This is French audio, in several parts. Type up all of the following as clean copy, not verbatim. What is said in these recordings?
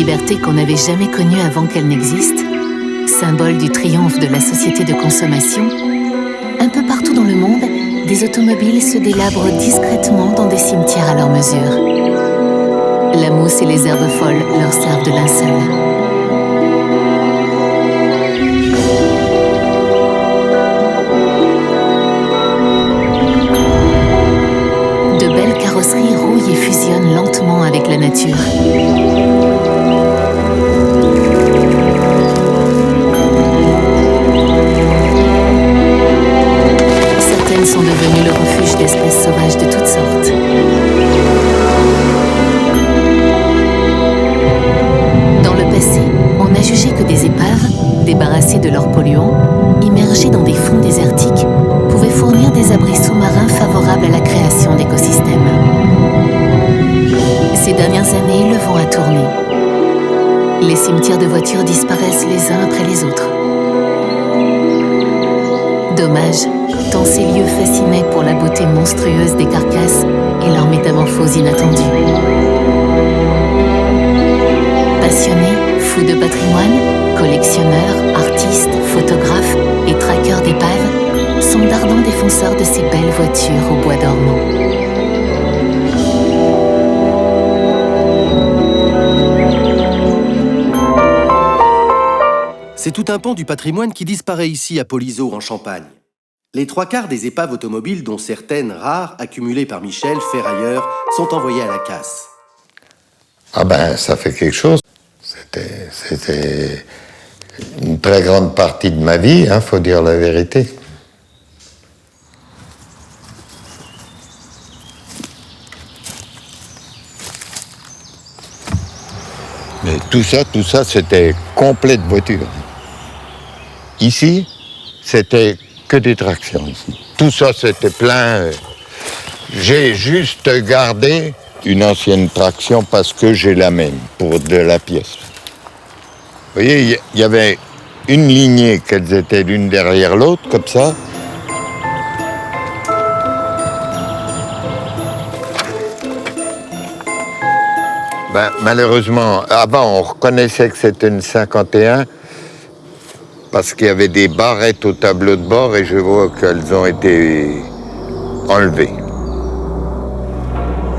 liberté qu'on n'avait jamais connue avant qu'elle n'existe, symbole du triomphe de la société de consommation, un peu partout dans le monde, des automobiles se délabrent discrètement dans des cimetières à leur mesure. La mousse et les herbes folles leur servent de linceul. De belles carrosseries rouillent et fusionnent lentement avec la nature. Certaines sont devenues le refuge d'espèces sauvages de toutes sortes. Dans le passé, on a jugé que des épaves, débarrassées de leurs polluants, immergées dans des fonds désertiques, pouvaient fournir des abris sous-marins favorables à la création d'écosystèmes. Ces dernières années, le vent a tourné. Les cimetières de voitures disparaissent les uns après les autres. Dommage, tant ces lieux fascinaient pour la beauté monstrueuse des carcasses et leur métamorphose inattendue. Passionnés, fous de patrimoine, collectionneurs, artistes, photographes et traqueurs d'épaves sont d'ardents défenseurs de ces belles voitures au bois dormant. C'est tout un pan du patrimoine qui disparaît ici à Polizeau, en Champagne. Les 3/4 des épaves automobiles, dont certaines rares, accumulées par Michel, ferrailleur, sont envoyées à la casse. Ah ben, ça fait quelque chose. C'était une très grande partie de ma vie, faut dire la vérité. Mais tout ça, c'était complet de voitures. Ici, c'était que des tractions. Ici. Tout ça, c'était plein. J'ai juste gardé une ancienne traction parce que j'ai la même pour de la pièce. Vous voyez, il y avait une lignée qu'elles étaient l'une derrière l'autre, comme ça. Ben, malheureusement, avant, on reconnaissait que c'était une 51 parce qu'il y avait des barrettes au tableau de bord et je vois qu'elles ont été enlevées.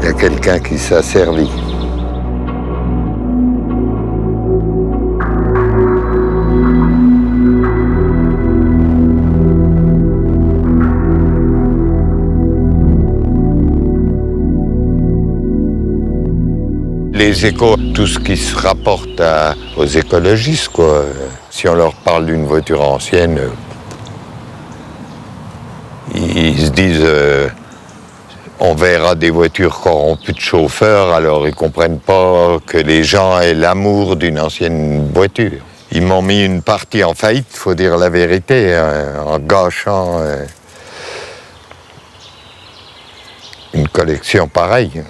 Il y a quelqu'un qui s'est servi. Les échos, tout ce qui se rapporte aux écologistes, quoi. Si on leur parle d'une voiture ancienne, ils se disent on verra des voitures corrompues de chauffeurs, alors ils comprennent pas que les gens aient l'amour d'une ancienne voiture. Ils m'ont mis une partie en faillite, faut dire la vérité, en gâchant une collection pareille.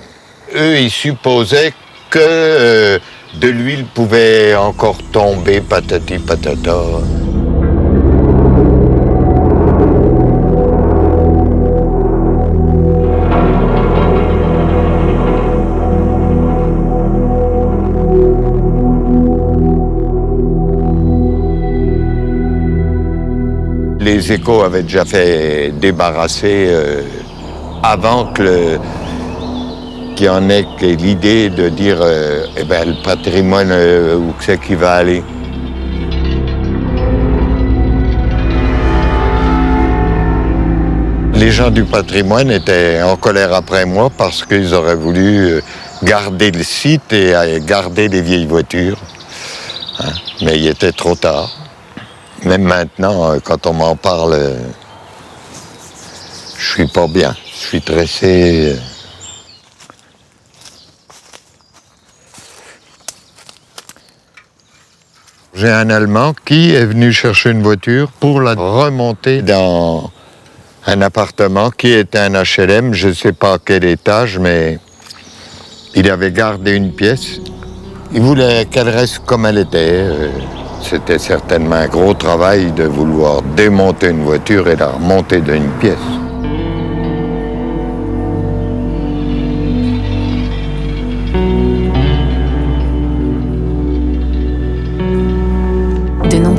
Eux, ils supposaient que de l'huile pouvait encore tomber, patati patata. Les échos avaient déjà fait débarrasser avant que qu'il y en ait l'idée de dire le patrimoine, où c'est qu'il va aller. Les gens du patrimoine étaient en colère après moi parce qu'ils auraient voulu garder le site et garder les vieilles voitures. Mais il était trop tard. Même maintenant, quand on m'en parle, je suis pas bien. Je suis stressé. J'ai un Allemand qui est venu chercher une voiture pour la remonter dans un appartement qui était un HLM, je ne sais pas à quel étage, mais il avait gardé une pièce. Il voulait qu'elle reste comme elle était. C'était certainement un gros travail de vouloir démonter une voiture et la remonter d'une pièce.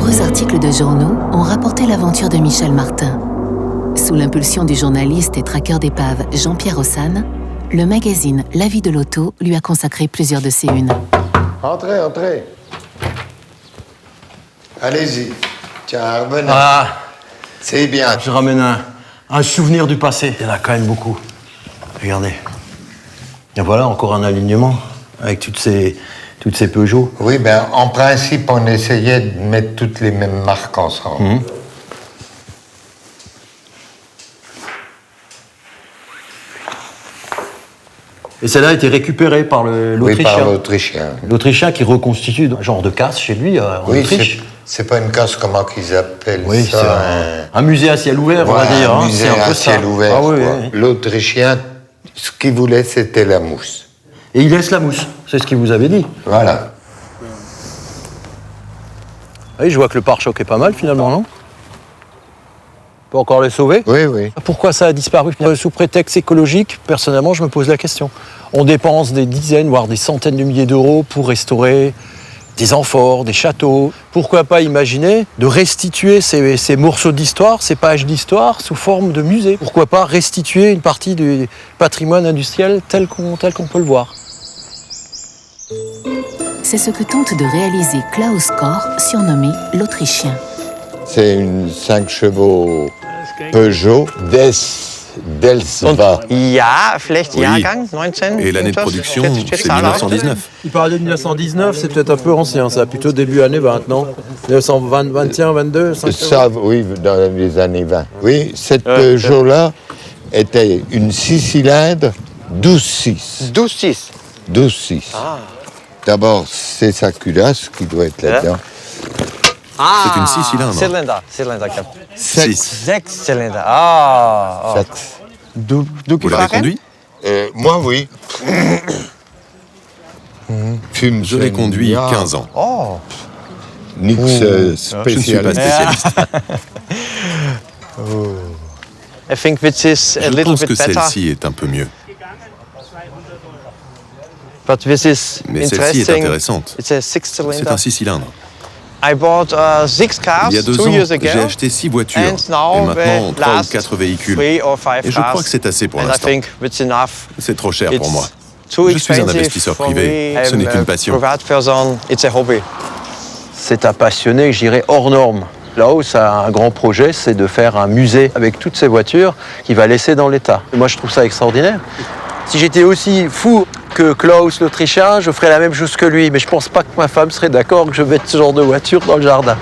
nombreux articles de journaux ont rapporté l'aventure de Michel Martin. Sous l'impulsion du journaliste et traqueur d'épave Jean-Pierre Ossane, le magazine La Vie de l'Auto lui a consacré plusieurs de ses unes. Entrez, entrez. Allez-y. Tiens, revenez. Ah, C'est bien. je ramène un souvenir du passé. Il y en a quand même beaucoup. Regardez. Et voilà, encore un alignement avec toutes ces Peugeot. Oui, ben, en principe, on essayait de mettre toutes les mêmes marques ensemble. Et celle-là a été récupérée par Oui, l'Autrichien. par l'Autrichien. L'Autrichien qui reconstitue un genre de casse chez lui en Oui, Autriche. c'est pas une casse, comment qu'ils appellent Oui, c'est ça. un musée à ciel ouvert, on va Voilà, dire. un hein. musée C'est un peu à ciel ça. ouvert. Ah, oui, quoi. oui. L'Autrichien, ce qu'il voulait, c'était la mousse. Et il laisse la mousse, c'est ce qu'il vous avait dit. Voilà. Oui, je vois que le pare-choc est pas mal finalement, non? On peut encore le sauver? Oui, oui. Pourquoi ça a disparu? Sous prétexte écologique, personnellement, je me pose la question. On dépense des dizaines, voire des centaines de milliers d'euros pour restaurer des amphores, des châteaux. Pourquoi pas imaginer de restituer ces morceaux d'histoire, ces pages d'histoire sous forme de musée? Pourquoi pas restituer une partie du patrimoine industriel tel qu'on peut le voir? C'est ce que tente de réaliser Klaus Kor, surnommé l'Autrichien. C'est une 5 chevaux Peugeot Delsva. Ja, vielleicht Oui. Jahrgang 19. Et l'année de production, c'est Jahre alt. 1919. Il parlait de 1919, c'est peut-être un peu ancien, ça, plutôt début années 20, non? 1920, 21, 22, 5... Ça, oui, dans les années 20. Oui, cette Peugeot-là était une 6 cylindres 12-6. 12-6. 12-6. D'abord, c'est sa culasse qui doit être là-dedans. Ah, C'est une 6 cylindres. Cylinder gehabt. 7. 6 Zylinder. Ah. Oh. Vous l'avez conduit? Moi, oui. Fume Je l'ai conduit 15 ans. Oh. Nix Je ne suis pas spécial. spécialiste. I think which is a Je little pense que bit better. celle-ci est un peu mieux. But this is Mais celle-ci est interesting. intéressante. It's a 6 C'est cylinder. un 6 cylindres. I bought 6 cars Il y a 2 2 ans, years ago. j'ai acheté 6 voitures. And Et now maintenant, the 3 ou last 4 véhicules. 3 or 5 Et je cars. crois que c'est assez pour And I l'instant. think it's enough. C'est trop cher pour It's moi. too Je suis un expensive investisseur for privé. me. Ce n'est I'm qu'une a passion. private person. It's a hobby. C'est un passionné, je dirais, hors norme. Là-haut, ça a un grand projet, c'est de faire un musée avec toutes ces voitures qu'il va laisser dans l'état. Et moi, je trouve ça extraordinaire. Si j'étais aussi fou que Klaus, l'Autrichien, je ferais la même chose que lui. Mais je pense pas que ma femme serait d'accord que je mette ce genre de voiture dans le jardin.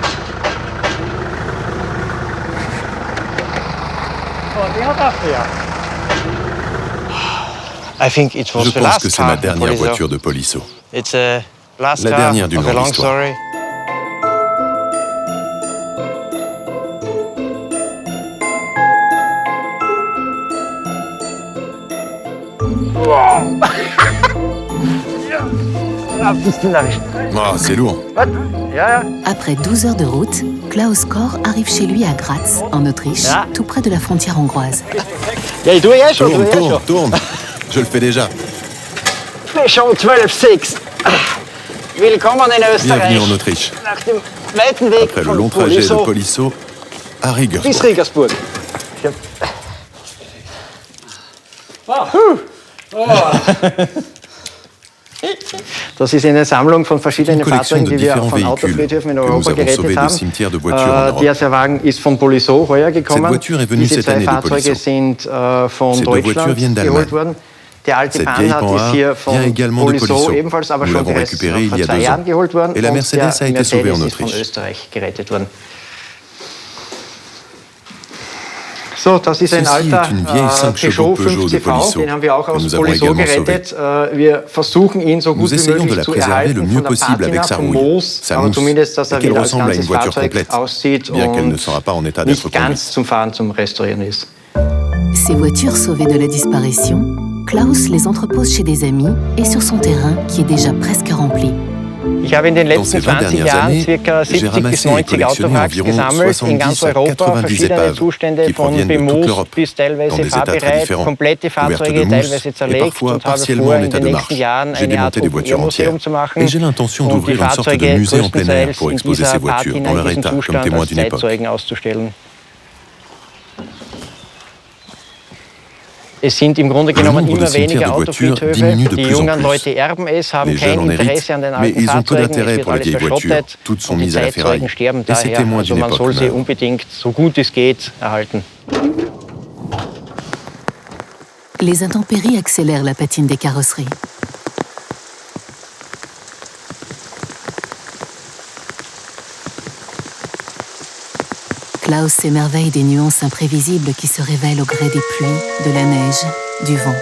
I think it was Je the pense last que c'est car ma of dernière Polizo. voiture de Polisso. It's a last La car dernière d'une of a longue long histoire. story. Ah, c'est lourd. Après 12 heures de route, Klaus Kor arrive chez lui à Graz, en Autriche, tout près de la frontière hongroise. Tourne. Je le fais déjà. Schon 12-6. Willkommen in Bienvenue en Österreich. Autriche. Nach dem weiten Weg Après le von long trajet de Polizo Polisso à Regensburg. bis Regensburg. Das ist eine Sammlung von verschiedenen Une collection Fahrzeugen, de die wir différents von véhicules Autofriedhöfen in que nous Europa avons sauvés gerettet de cimetières de voitures en haben. Europe. Dieser Wagen ist von Polizo heuer gekommen. Cette voiture est venue Diese cette zwei année de Fahrzeuge Polizo. sind von Ces deux voitures Deutschland viennent geholt d'Allemagne. worden. Der alte Cette vieille Panhard ist Panhard hier vient von également de Polizo Polizo. ebenfalls, aber Nous schon l'avons bereits récupéré il vor y a 2 2 Jahren ans. geholt worden. Et la Und Mercedes der a été sauvée en Mercedes ist von Autriche. Österreich gerettet worden. So, das ist ein Ceci alter est une vieille 5 chevaux Peugeot de 50V, Polizo, den haben wir auch que aus nous avons Polizo également gerettet. Wir versuchen ihn so Nous gut wie essayons de möglich la zu préserver le erhalten mieux von der possible avec Patina, sa vom rouille, Moos, sa aber mousse, zumindest, dass et er qu'elle wieder als ressemble à une ganzes voiture Fahrzeug complète, aussieht bien qu'elle ne und sera pas en état d'être nicht conduite. ganz zum Fahren, zum Restaurieren ist. Ces voitures sauvées de la disparition, Klaus les entrepose chez des amis et sur son terrain qui est déjà presque rempli. Ich habe in den Dans ces letzten 20 20 dernières Jahren années, ca. j'ai 70 bis ramassé et 90 collectionné Autowracks environ gesammelt in ganz 70 à Europa, 90 verschiedene épaves Zustände qui von proviennent de toute bemoost l'Europe, bis dans teilweise des états très fahrbereit, différents, komplette couvertes de Fahrzeuge mousse teilweise et zerlegt parfois und habe partiellement vor, en in état den de nächsten marche. Jahren J'ai eine Art démonté des voitures entières. Museum zu machen Et j'ai l'intention und die d'ouvrir une sorte de Fahrzeuge musée en plein air pour größtenteils in exposer dieser ces voitures Patina, dans in leur diesem état, comme Zustand témoin als d'une époque. Zeitzeugen auszustellen. Es sind im Grunde genommen nombre de immer cimetières weniger de voitures Autofriedhöfe. diminue de Die plus en jungen plus. Leute erben es, haben Les jeunes kein en héritent, Interesse an den mais alten ils ont peu Fahrzeugen. Es d'intérêt wird pour les alles vieilles voitures. verschrottet Toutes sont und die mises à la ferraille. Zeitzeugen sterben Et c'est daher. témoin Also d'une man époque soll sie malheureuse. unbedingt, so gut es geht, erhalten. Les intempéries accélèrent la patine des carrosseries. Klaus s'émerveille des nuances imprévisibles qui se révèlent au gré des pluies, de la neige, du vent.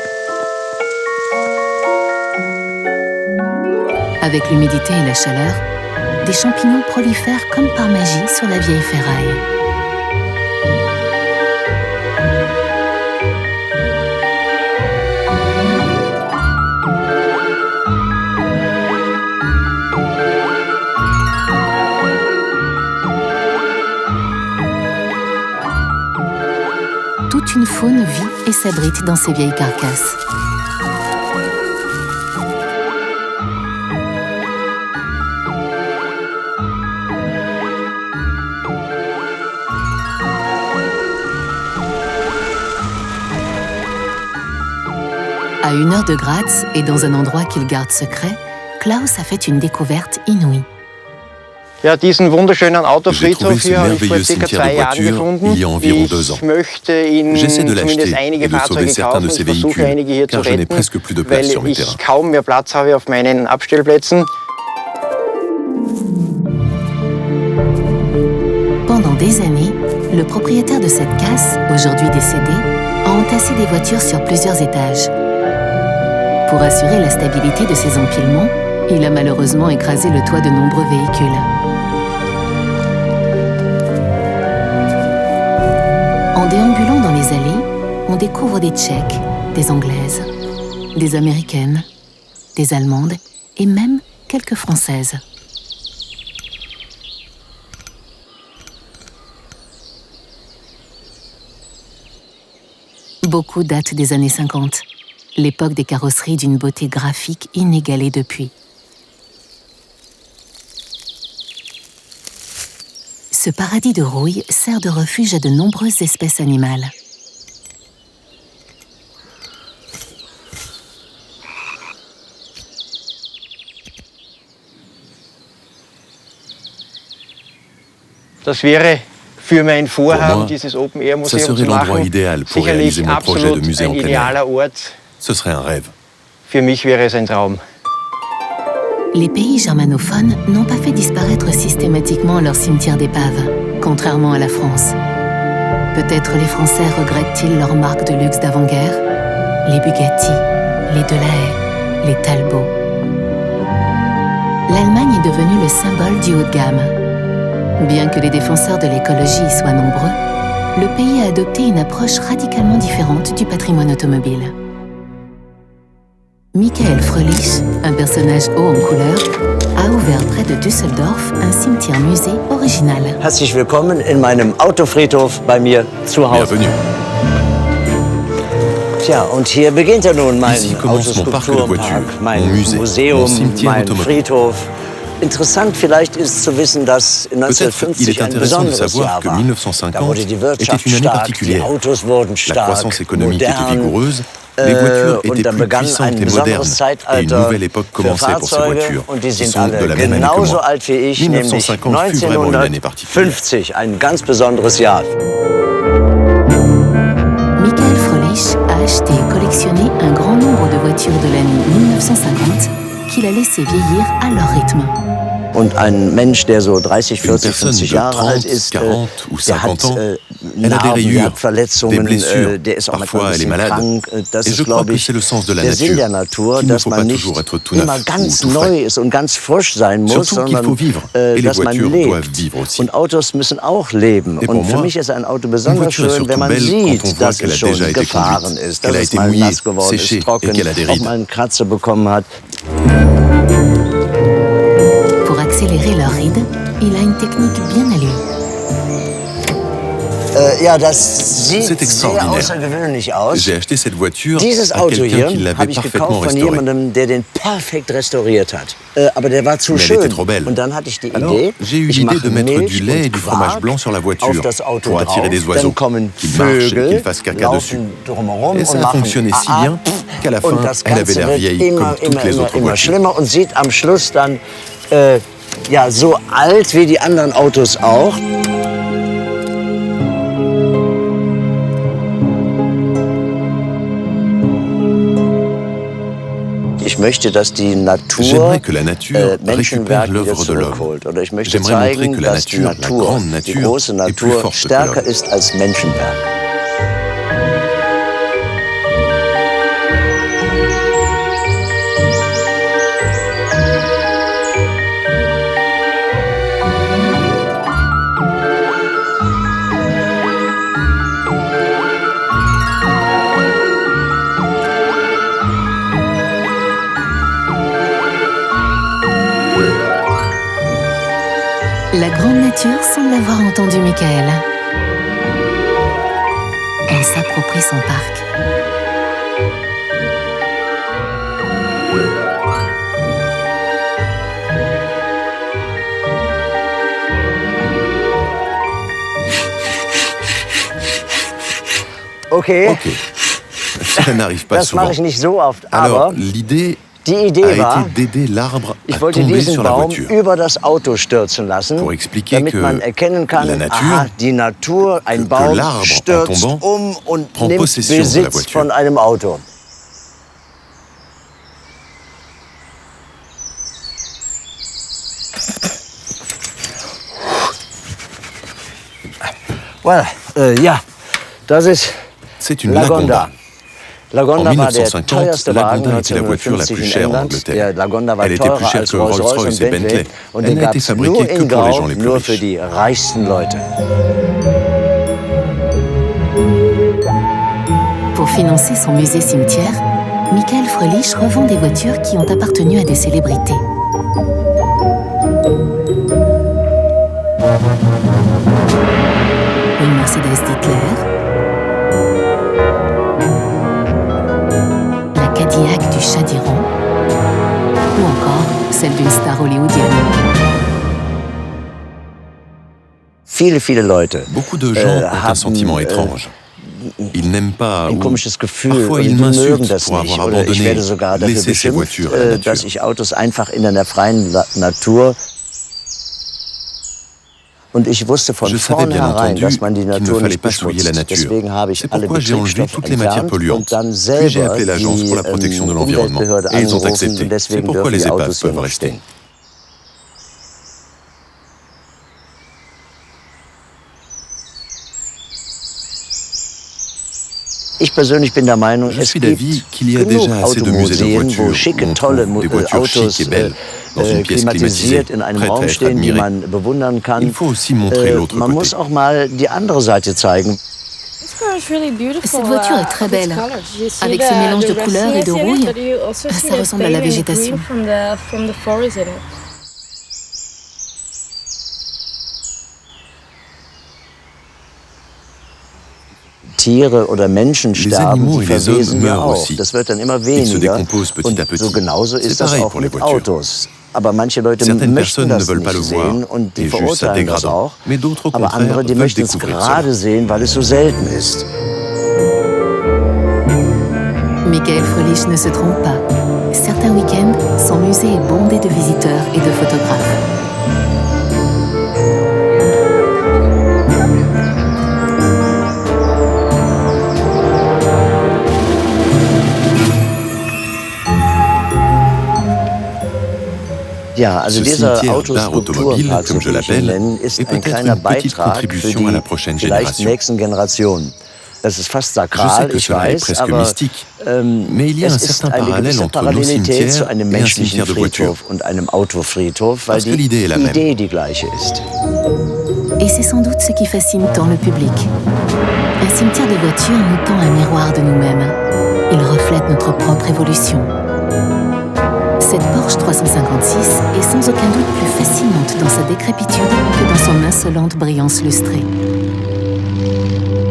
Avec l'humidité et la chaleur, des champignons prolifèrent comme par magie sur la vieille ferraille. Toute une faune vit et s'abrite dans ces vieilles carcasses. À 1 heure de Graz et dans un endroit qu'il garde secret, Klaus a fait une découverte inouïe. Ja, diesen wunderschönen J'ai trouvé Autofriedhof ce hier habe ich vor merveilleux circa cimetière 2 de Jahren voitures gefunden. il y a environ 2 ans. Ich möchte ihn J'essaie de zumindest l'acheter einige et de sauver Fahrzeuge certains kaufen. de ces Ich versuche véhicules, einige hier zu car je n'ai retten, presque plus de place weil sur mes ich terrains. kaum mehr Platz habe auf meinen Abstellplätzen. Pendant des années, le propriétaire de cette casse, aujourd'hui décédé, a entassé des voitures sur plusieurs étages. Pour assurer la stabilité de ces empilements, il a malheureusement écrasé le toit de nombreux véhicules. En déambulant dans les allées, on découvre des Tchèques, des Anglaises, des Américaines, des Allemandes et même quelques Françaises. Beaucoup datent des années 50, l'époque des carrosseries d'une beauté graphique inégalée depuis. Ce paradis de rouille sert de refuge à de nombreuses espèces animales. Das wäre für mein Vorhaben, moi, dieses Open-Air-Museum ça zu serait l'endroit machen, idéal pour sicherlich réaliser mon projet de absolut musée en ein plein air. idealer Ort. Ce serait un rêve. Für mich wäre es ein Traum. Les pays germanophones n'ont pas fait disparaître systématiquement leurs cimetières d'épaves, contrairement à la France. Peut-être les Français regrettent-ils leurs marques de luxe d'avant-guerre, les Bugatti, les Delahaye, les Talbot. L'Allemagne est devenue le symbole du haut de gamme. Bien que les défenseurs de l'écologie soient nombreux, le pays a adopté une approche radicalement différente du patrimoine automobile. Michael Fröhlich, un personnage haut en couleur, a ouvert près de Düsseldorf un cimetière-musée original. Herzlich willkommen in meinem Autofriedhof bei mir zu Hause. Bienvenue. Tja, und hier beginnt nun mein Ici commence mon parc de voitures, Autoskulpturpark, mein mon musée, Museum, mon cimetière mein automobile. Friedhof. Interessant vielleicht ist zu wissen, dass Peut-être il 1950 est ein intéressant de besonderes savoir Jahr que war. 1950 Da wurde die était Wirtschaft une année stark, die particulière. Autos wurden La stark, croissance économique était modern. vigoureuse, les voitures Und étaient dann plus begann ein puissantes et besonderes modernes. Et une Zeitalter nouvelle époque für commençait pour ces Fahrzeuge. voitures, Und die qui sind sont de alle la même année que genauso moi. alt wie ich, nämlich 1950 fut vraiment une année particulière. 1950, ein ganz besonderes Jahr. Michael Fröhlich a acheté et collectionné un grand nombre de voitures de l'année 1950 qu'il a laissé vieillir à leur rythme. Und ein Mensch, der so 30, Une 40, personne 50 de Jahre 30, alt ist, 40 ou der 50 hat ans, elle a des Narben, der rayures, hat Verletzungen, des blessures. der ist auch manchmal Parfois, ein elle est bisschen malade. krank. Das Et je ist, crois glaube que ich, c'est le sens de la der Sinn der nature, Natur, qu'il ne dass faut man pas nicht toujours être tout neuf immer ou ganz tout neu frais. ist und ganz frisch sein muss, Surtout qu'il sondern faut vivre. Et les dass man voitures doivent lebt. vivre aussi. Und Autos müssen auch leben. Et pour Und für moi, mich ist ein Auto une besonders voiture est schön, wenn surtout man belle quand on sieht, voit dass qu'elle es a schon déjà été gefahren conduite, ist, qu'elle dass a es été mal mouillée, nass geworden séchée ist, trocken, et qu'elle a des auch rides. mal einen Kratzer bekommen hat. accélérer leur ride, il a une technique bien à lui. Ja, das sieht C'est sehr extraordinaire. außergewöhnlich aus. J'ai acheté cette voiture Dieses à Auto quelqu'un hier qui l'avait habe ich parfaitement gekauft von restauré. jemandem, der den perfekt restauriert hat. Aber der war zu Mais elle schön. était trop belle. Und dann hatte ich die Alors, Idee, j'ai eu ich l'idée mache de mettre Milch du lait et und du fromage Quark blanc sur la voiture auf das Auto pour attirer drauf. des oiseaux Dann kommen qui marchent et Vögel, qui fassent caca dessus. laufen drumherum Et ça und a machen fonctionné si Ah, bien qu'à la fin, und das elle avait Ganze l'air wird vieille immer, comme toutes immer, les immer, autres immer voitures. schlimmer und sieht am Schluss dann ja, so alt wie die anderen Autos auch. Ich möchte, dass die Natur J'aimerais que la nature récupère Menschenwerk wieder l'œuvre de l'homme. zurückholt. Oder ich möchte J'aimerais montrer zeigen, que la dass die nature, la Natur, grande die nature, große est plus Natur, forte que stärker l'homme. ist als Menschenwerk. La grande nature semble avoir entendu Michael. Elle s'approprie son parc. Okay, Ok, ça n'arrive pas das souvent. mache ich nicht so oft, Alors, aber l'idée die a Idee war, été d'aider l'arbre à ich wollte tomber diesen sur la Baum voiture. über das Auto stürzen lassen, Pour expliquer damit que man erkennen kann, la nature, aha, die Natur, ein que Baum l'arbre, en stürzt tombant, und prend nimmt possession de la Besitz voiture. von einem Auto. Well, ja, das ist C'est une Lagonda. Lagonda. Lagonda En war der 1950, teuerste Wagen Lagonda était la voiture la 1950 plus in chère en England. Angleterre. Der Lagonda war Elle était plus teurer chère als que Rolls-Royce Rolls-Royce und et Bentley. Bentley. Und Elle den n'a été gab es fabriquée nur que in pour les Grau, gens les plus nur für riches. die reichsten Leute. Pour financer son musée-cimetière, Michael Fröhlich revend des voitures qui ont appartenu à des célébrités. Une Mercedes d'Hitler, la Cadillac du Shah d'Iran, ou encore celle d'une star hollywoodienne. Viele, viele Leute Beaucoup de gens ont un haben sentiment étrange. Ils n'aiment pas, ein ou komisches Gefühl parfois und ils die mögen m'insultent das pour nicht. avoir Oder ich abandonné, werde sogar dafür laissé ces beschimpft, voitures à la dass nature. ich Autos einfach in der freien Natur. Und ich wusste von Je savais bien vornherein, entendu dass man die qu'il ne Natur fallait nicht pas souiller la beschmutzt. nature. Deswegen habe ich C'est alle pourquoi j'ai enlevé Betriebsstoffe toutes les matières entfernt polluantes. und dann Puis j'ai selber appelé l'Agence pour la die protection de l'environnement. Umweltbehörde Et ils ont angerufen accepté. und C'est deswegen pourquoi dürfen les die épaves Autos hier peuvent noch rester. stehen. Ich persönlich bin der Meinung, Je es suis gibt d'avis qu'il y a genug déjà assez de musées de Automuseen, wo voitures, schicke, où on tolle trouve des voitures Autos chics et belles dans une pièce klimatisiert climatisée, in einem prêtes à Raum être stehen, die admirées. man bewundern kann. Il faut aussi montrer l'autre Man côté. muss auch mal die andere Seite zeigen. Cette voiture est très belle. Avec ce mélange de couleurs et de rouille, ça ressemble à la végétation. Tiere oder Menschen Les sterben, animaux die et les hommes verwesen ja meurent auch. aussi. Das wird dann immer Ils se weniger. décomposent petit Und à petit. so genauso C'est ist das pareil auch pour les mit voitures. Autos. Aber manche Leute Certaines möchten personnes ne das veulent pas nicht le voir sehen und die et jugent ça verurteilen das dégradant. auch. Mais d'autres, au Aber contraire, andere, die veulent möchten es découvrir gerade cela. sehen, weil es so selten ist. Michael Fröhlich ne se trompe pas. Certains week-ends, son musée est bondé de visiteurs et de photographes. Ja, also Ce dieser cimetière d'art automobile, Autoskulpturpark, comme je wie ich ihn l'appelle, nenne, ist est ein peut-être kleiner une petite Beitrag für contribution à la die prochaine vielleicht génération. nächsten Generationen. Das ist fast Je sais sakral, que ich cela est weiß, presque aber mystique, mais il y a un es ist certain eine parallèle gewisse entre nos Parallelität zu cimetières einem et un menschlichen cimetière de voitures. Friedhof und einem Autofriedhof, weil Parce que die l'idée est la même. Idee die gleiche ist. Et c'est sans doute ce qui fascine tant le public. Un cimetière de voitures nous tend un miroir de nous-mêmes. Il reflète notre propre évolution. Cette Porsche 356 est sans aucun doute plus fascinante dans sa décrépitude que dans son insolente brillance lustrée.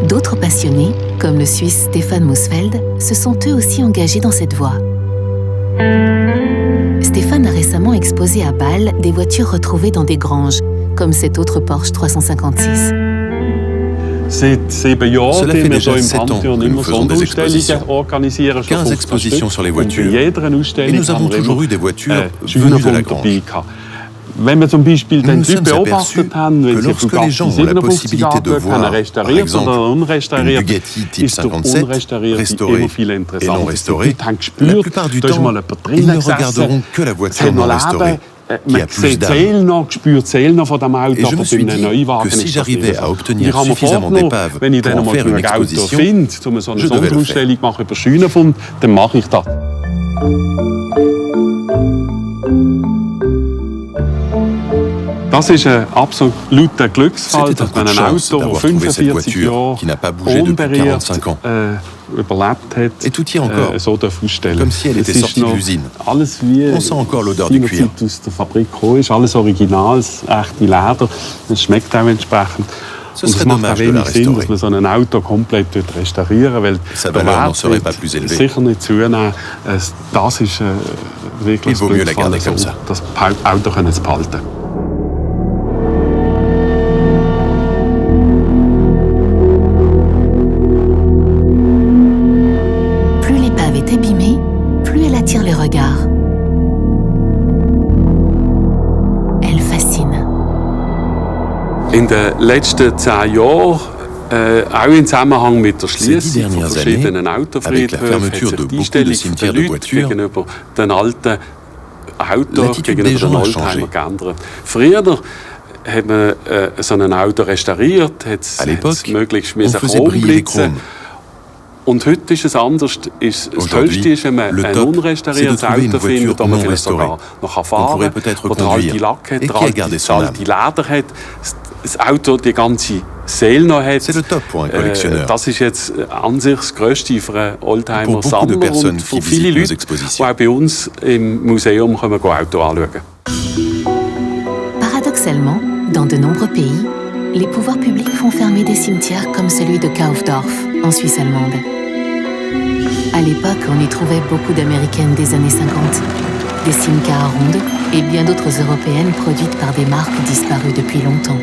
D'autres passionnés, comme le Suisse Stefan Moosfeld, se sont eux aussi engagés dans cette voie. Stéphane a récemment exposé à Bâle des voitures retrouvées dans des granges, comme cette autre Porsche 356. Cela fait déjà 7 ans que nous faisons des expositions. 15 expositions sur les voitures. Et nous avons toujours eu des voitures venues de la grange. Nous nous sommes aperçus que lorsque les gens ont la possibilité de voir, par exemple, une Bugatti type 57, restaurée et non restaurée, la plupart du temps, ils ne regarderont que la voiture non restaurée, qui a plus d'âme. Et je me suis dit que si j'arrivais à obtenir suffisamment d'épaves pour en faire une exposition, je devais le faire. Das ist ein absoluter Glücksfall, C'était un dass coup man de ein chance Auto, d'avoir das trouvé cette 45 voiture Jahre qui n'a pas bougé depuis unberührt 45 ans. überlebt hat, Et tout tient encore, so aufstellen. comme si elle était Es ist sortie de noch l'usine. alles wie On sent encore l'odeur du cuir. seinerzeit aus der Fabrik gekommen ist, alles original, das echte Leder. Es schmeckt auch entsprechend. Ce Und es serait macht auch dommage de la wenig Sinn, restaurer. dass man so ein Auto komplett restaurieren, weil Sa der valeur n'en Wert serait wird pas plus élevée. sicher nicht zunehmen. Das ist wirklich Il vaut mieux la garder Glücksfall, comme ça. das Auto zu behalten. Plus l'épave est abîmée, plus elle attire les regards. Elle fascine. In den letzten 10 Jahren, auch im Zusammenhang mit der Ces 10 Schließung von dernières verschiedenen années, avec la Autofriedhöfen, fermeture hat de sich die beaucoup de Einstellung der cimetières de Leute voitures, gegenüber den alten Autos, l'attitude gegenüber des gens den a Oldtimer changé. geändert. Früher hat man so ein Auto restauriert, hat À l'époque, es möglichst on müssen faisait briller les chromblitzen. chromes. Und heute ist es anders. Das Aujourd'hui, Tollste ist, wenn man le ein top, unrestauriertes c'est de trouver une Auto findet, voiture das man non vielleicht sogar noch qu'on fahren pourrait kann, peut-être wo der alte conduire Lack hat, et der qui a alte, gardé das son alte Leder hat, das Auto die ganze Seele noch hat. C'est le top pour un collectionneur. Das ist jetzt an sich das Größte für einen Pour beaucoup de Oldtimer-Sammler personnes und für qui viele visitent nos Leute, die expositions. auch bei uns im Museum kommen, Auto anschauen. Paradoxalement, dans de nombreux pays, les pouvoirs publics font fermer des cimetières comme celui de Kaufdorf, en Suisse allemande. À l'époque, on y trouvait beaucoup d'Américaines des années 50, des Simca rondes et bien d'autres Européennes produites par des marques disparues depuis longtemps.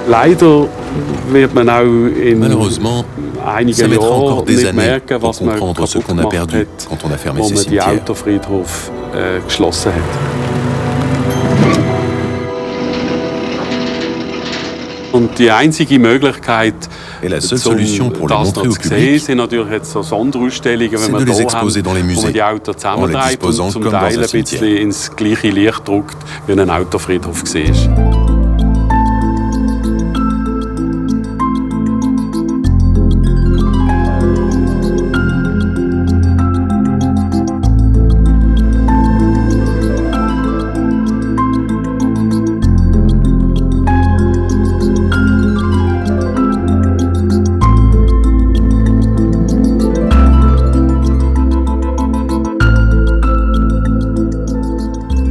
Leider wird man auch in Malheureusement, einigen ça mettra encore Jahren des nicht années merken, pour was man comprendre ce kaputt qu'on a gemacht perdu hat, quand on a fermé wo ces man die cimetières. Autofriedhof geschlossen hat. Und die einzige Möglichkeit, Et la seule solution pour le das montrer noch au zu sehen, public, sind natürlich jetzt so Sonderausstellungen, wenn c'est man de les hier exposer dans les haben, wo musées, man die Autos en les zusammentreibt und disposant zum comme dans Teil un ein bisschen cimetière. ins gleiche Licht drückt, wie ein Autofriedhof war.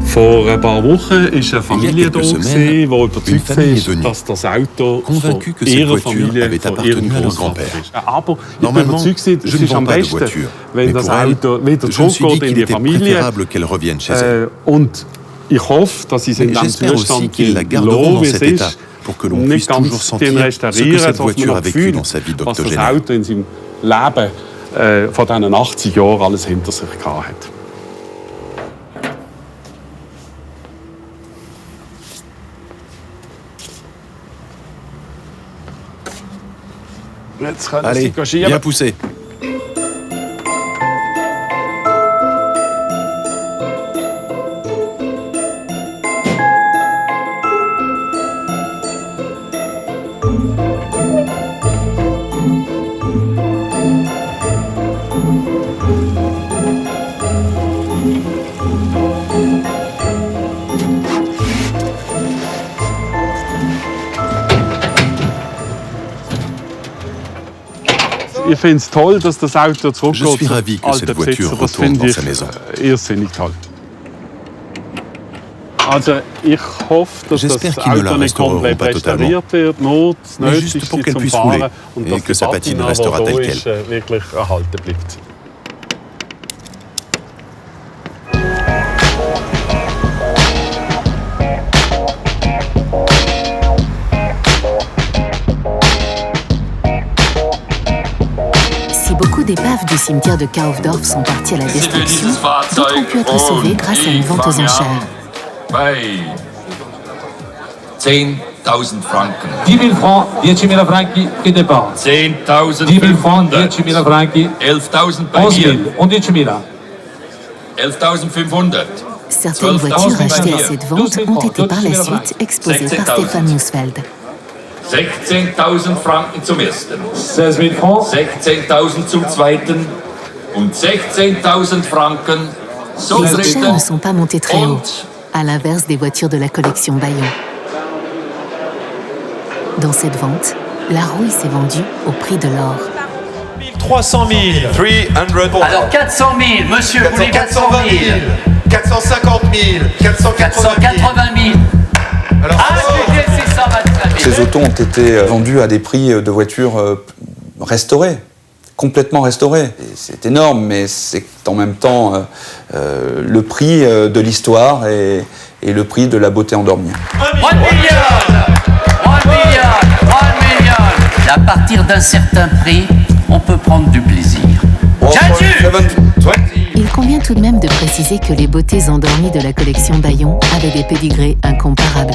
Vor ein paar Wochen ist eine Familie da, die semaines, überzeugt une famille est war, venue, dass das Auto convaincue que von cette ihrer voiture Familie, avait von appartenu ihrem à leur Großvater grand-père. ist. Aber ich bin Normalement, überzeugt, je es ne ist am vends pas de besten, voiture, wenn mais das pour elle, Auto wieder je me suis dit zurückgeht in qu'il die était Familie. préférable qu'elle revienne chez elle. Und ich hoffe, dass sie es in Mais diesem j'espère aussi Zustand qu'ils la garderont lassen, dans wie cet es état, ist. pour que l'on Nicht puisse toujours ganz sentir den ce que restaurieren, cette dass man voiture noch a vécu fühlt, dans sa vie was das d'octogénaire. Auto in seinem Leben von diesen 80 Jahren alles hinter sich gehabt hat. Jetzt können Allez, Sie schieben. bien poussé. Ich finde es toll, dass das Auto zurückgeht. Je suis ravi que cette voiture retourne dans sa maison. Irrsinnig toll. Also, ich hoffe, dass J'espère das qu'ils ne la Auto nicht restaureront komplett pas totalement, restauriert wird, nur das mais juste Nötigste pour qu'elle zum puisse Fahren rouler und et dass que die sa patine Patina, restera die da telle ist, quelle. wirklich erhalten bleibt. Si beaucoup d'épaves du cimetière de Kaufdorf sont parties à la destruction, d'autres ont pu être sauvées grâce à une vente aux enchères. Bei 10.000 Franken. 10.000 francs, 10.000 franchi, che ne pensi? 10.000 francs, 10.000 franchi, 11.000 bei 11.000 mir. und 10.000. 11.500. Certaines voitures achetées à cette vente ont été par la suite exposées par Stefan Neusfeld. 16.000 Franken zum ersten. 16.000 francs. 16.000 zum zweiten. Und 16.000 Franken zum Les enchères dritten. ne sont pas montées très haut, à l'inverse des voitures de la collection Bayon. Dans cette vente, la rouille s'est vendue au prix de l'or. 300 000. 300. Alors 400 000, monsieur, vous voulez 400 000. 450 000. 480 000. C'est ça, madame. Ces autos ont été vendus à des prix de voitures restaurées, complètement restaurées. Et c'est énorme, mais c'est en même temps le prix de l'histoire et le prix de la beauté endormie. 1 million. À partir d'un certain prix, on peut prendre du plaisir. Il convient tout de même de préciser que les beautés endormies de la collection Bayon avaient des pédigrés incomparables.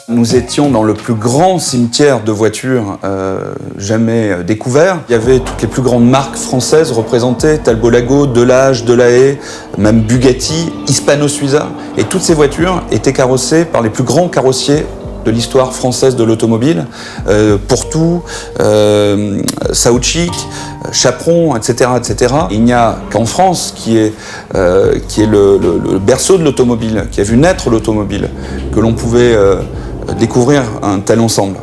Nous étions dans le plus grand cimetière de voitures jamais découvert. Il y avait toutes les plus grandes marques françaises représentées, Talbot Lago, Delage, Delahaye, même Bugatti, Hispano-Suiza. Et toutes ces voitures étaient carrossées par les plus grands carrossiers de l'histoire française de l'automobile, Pourtout, Saoutchik, Chaperon, etc., etc. Il n'y a qu'en France qui est le berceau de l'automobile, qui a vu naître l'automobile, que l'on pouvait découvrir un tel ensemble.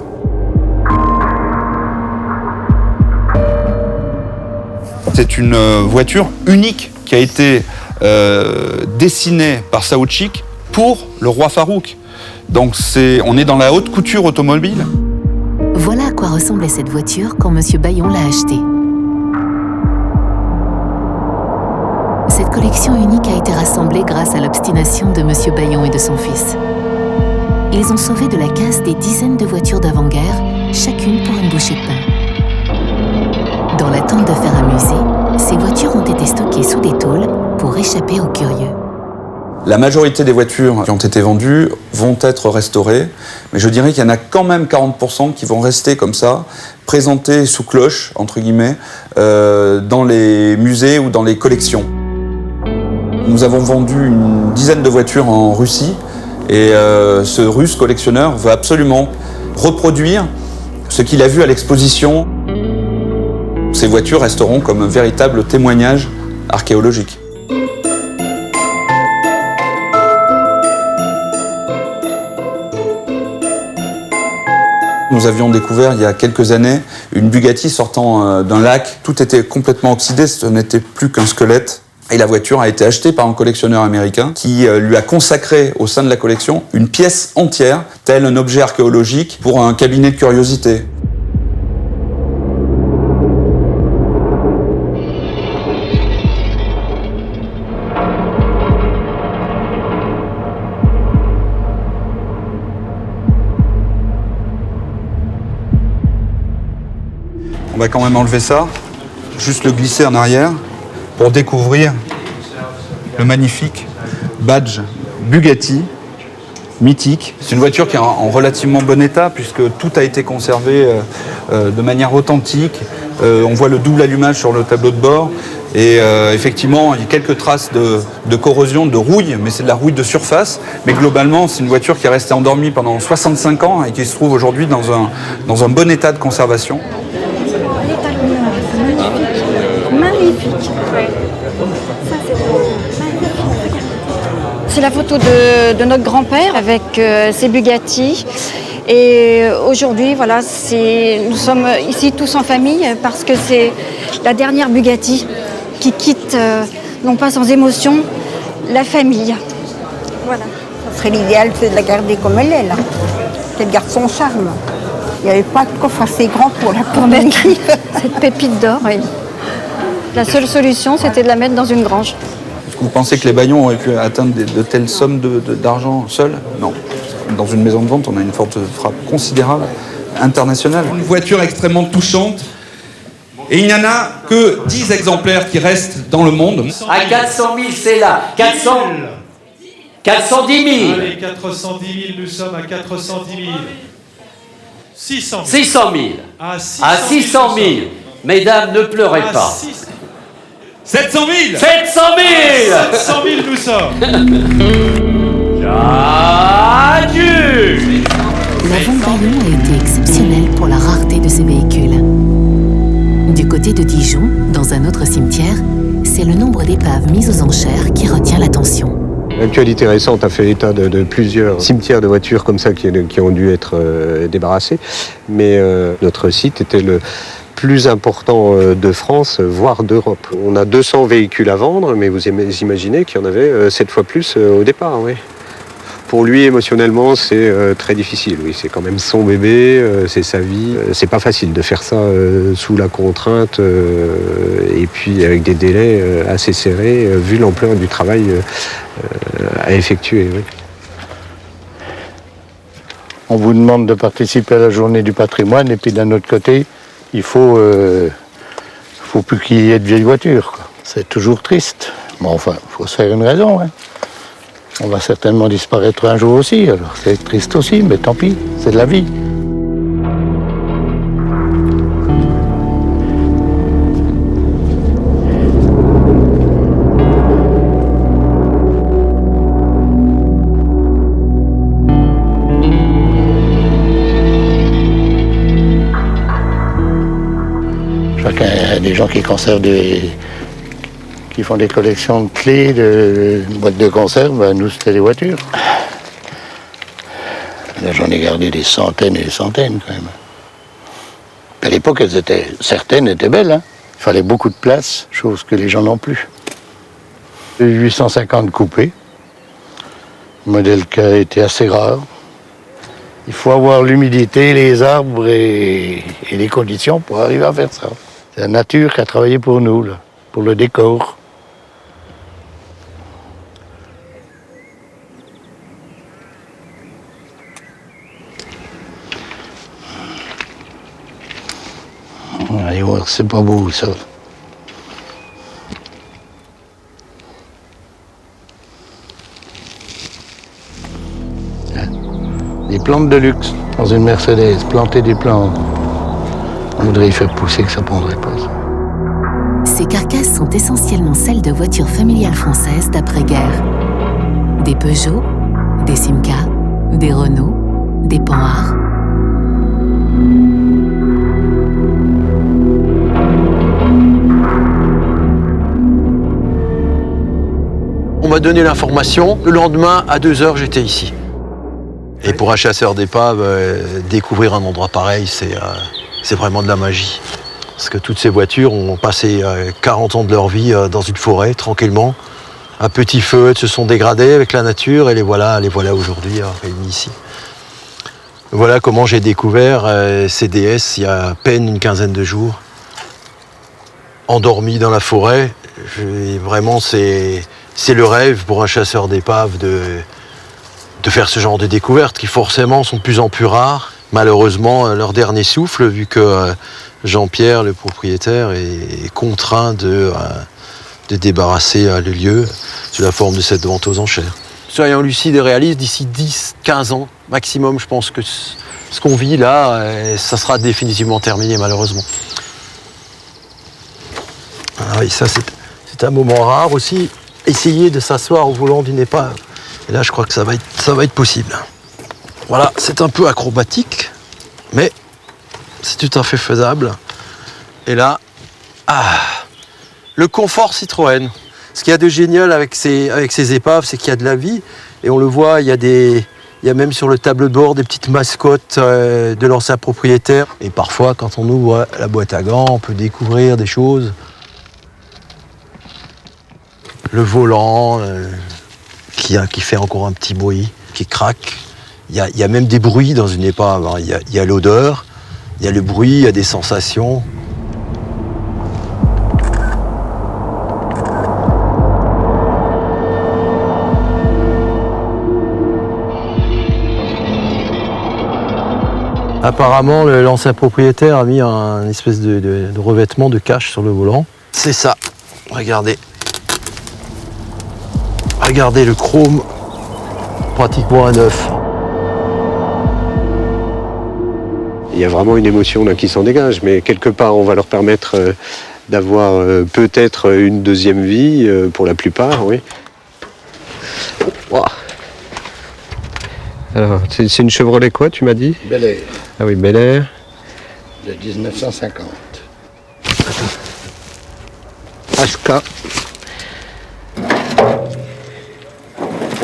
C'est une voiture unique qui a été dessinée par Saoutchik pour le roi Farouk. Donc on est dans la haute couture automobile. Voilà à quoi ressemblait cette voiture quand M. Bayon l'a achetée. Cette collection unique a été rassemblée grâce à l'obstination de M. Bayon et de son fils. Ils ont sauvé de la casse des dizaines de voitures d'avant-guerre, chacune pour une bouchée de pain. Dans l'attente de faire un musée, ces voitures ont été stockées sous des tôles pour échapper aux curieux. La majorité des voitures qui ont été vendues vont être restaurées, mais je dirais qu'il y en a quand même 40% qui vont rester comme ça, présentées sous cloche, entre guillemets, dans les musées ou dans les collections. Nous avons vendu une dizaine de voitures en Russie, et ce Russe collectionneur veut absolument reproduire ce qu'il a vu à l'exposition. Ces voitures resteront comme un véritable témoignage archéologique. Nous avions découvert il y a quelques années une Bugatti sortant d'un lac. Tout était complètement oxydé, ce n'était plus qu'un squelette. Et la voiture a été achetée par un collectionneur américain qui lui a consacré au sein de la collection une pièce entière, tel un objet archéologique pour un cabinet de curiosités. On va quand même enlever ça, juste le glisser en arrière pour découvrir le magnifique badge Bugatti, mythique. C'est une voiture qui est en relativement bon état puisque tout a été conservé de manière authentique. On voit le double allumage sur le tableau de bord et effectivement il y a quelques traces de corrosion, de rouille, mais c'est de la rouille de surface. Mais globalement c'est une voiture qui est restée endormie pendant 65 ans et qui se trouve aujourd'hui dans un bon état de conservation. Magnifique. Ça, c'est magnifique. C'est la photo de notre grand-père avec ses Bugatti. Et aujourd'hui, voilà, nous sommes ici tous en famille parce que c'est la dernière Bugatti qui quitte, non pas sans émotion, la famille. Voilà. Ce serait l'idéal, c'est de la garder comme elle est, là. Qu'elle garde son charme. Il n'y avait pas de coffre assez grand pour la mettre. Cette pépite d'or, oui. La seule solution, c'était de la mettre dans une grange. Vous pensez que les Baillons auraient pu atteindre de telles sommes d'argent seuls? Non. Dans une maison de vente, on a une forte frappe considérable, internationale. Une voiture extrêmement touchante. Et il n'y en a que 10 exemplaires qui restent dans le monde. À 400 000, c'est là. 410 000. Allez, 410 000, nous sommes à 410 000. 600 000. 600 000. À À 600 000. Mesdames, ne pleurez pas. 700 000. 700 000. 700 000, nous sommes. Adieu. La vente Baillon a été exceptionnelle pour la rareté de ces véhicules. Du côté de Dijon, dans un autre cimetière, c'est le nombre d'épaves mises aux enchères qui retient l'attention. L'actualité récente a fait état de plusieurs cimetières de voitures comme ça qui ont dû être débarrassés. Mais notre site était le plus important de France, voire d'Europe. On a 200 véhicules à vendre, mais vous imaginez qu'il y en avait 7 fois plus au départ. Oui. Pour lui, émotionnellement, c'est très difficile. Oui, c'est quand même son bébé, c'est sa vie. C'est pas facile de faire ça sous la contrainte et puis avec des délais assez serrés, vu l'ampleur du travail à effectuer. Oui. On vous demande de participer à la journée du patrimoine et puis d'un autre côté, il faut plus qu'il y ait de vieilles voitures, quoi. C'est toujours triste. Mais enfin, il faut se faire une raison. Hein. On va certainement disparaître un jour aussi, alors c'est triste aussi, mais tant pis, c'est de la vie. Chacun, il y a des gens qui conservent qui font des collections de clés, de boîtes de conserve, ben nous c'était des voitures. Là j'en ai gardé des centaines et des centaines quand même. À l'époque certaines étaient belles, hein. Il fallait beaucoup de place, chose que les gens n'ont plus. 850 coupés, modèle qui a été assez rare. Il faut avoir l'humidité, les arbres et les conditions pour arriver à faire ça. C'est la nature qui a travaillé pour nous, là, pour le décor. Allez voir, c'est pas beau ça. Des plantes de luxe dans une Mercedes, planter des plantes. On voudrait y faire pousser que ça prendrait pas. Ces carcasses sont essentiellement celles de voitures familiales françaises d'après-guerre. Des Peugeot, des Simca, des Renault, des Panhard. On m'a donné l'information, le lendemain à 2h j'étais ici. Et pour un chasseur d'épave, découvrir un endroit pareil, c'est vraiment de la magie. Parce que toutes ces voitures ont passé 40 ans de leur vie dans une forêt, tranquillement. À petit feu, elles se sont dégradées avec la nature et les voilà aujourd'hui réunies ici. Voilà comment j'ai découvert ces DS il y a à peine une quinzaine de jours. Endormi dans la forêt, vraiment c'est le rêve pour un chasseur d'épave de faire ce genre de découvertes qui forcément sont de plus en plus rares. Malheureusement, leur dernier souffle, vu que Jean-Pierre, le propriétaire, est contraint de débarrasser le lieu sous la forme de cette vente aux enchères. Soyons lucides et réalistes, d'ici 10-15 ans maximum, je pense que ce qu'on vit là, ça sera définitivement terminé malheureusement. Ah oui, ça c'est un moment rare aussi. Essayer de s'asseoir au volant d'une épave. Et là, je crois que ça va être possible. Voilà, c'est un peu acrobatique, mais c'est tout à fait faisable. Et là, le confort Citroën. Ce qu'il y a de génial avec ces épaves, c'est qu'il y a de la vie. Et on le voit, il y a des Il y a même sur le tableau de bord des petites mascottes de l'ancien propriétaire. Et parfois, quand on ouvre la boîte à gants, on peut découvrir des choses. Le volant qui fait encore un petit bruit, qui craque. Il y a même des bruits dans une épave. Il y a l'odeur, il y a le bruit, il y a des sensations. Apparemment, l'ancien propriétaire a mis un espèce de revêtement de cache sur le volant. C'est ça. Regardez. Regardez le chrome, pratiquement à neuf. Il y a vraiment une émotion là qui s'en dégage, mais quelque part, on va leur permettre d'avoir peut-être une deuxième vie, pour la plupart, oui. Wow. Alors, c'est une Chevrolet quoi, tu m'as dit? Bel Air. Ah oui, Bel Air. De 1950. HK.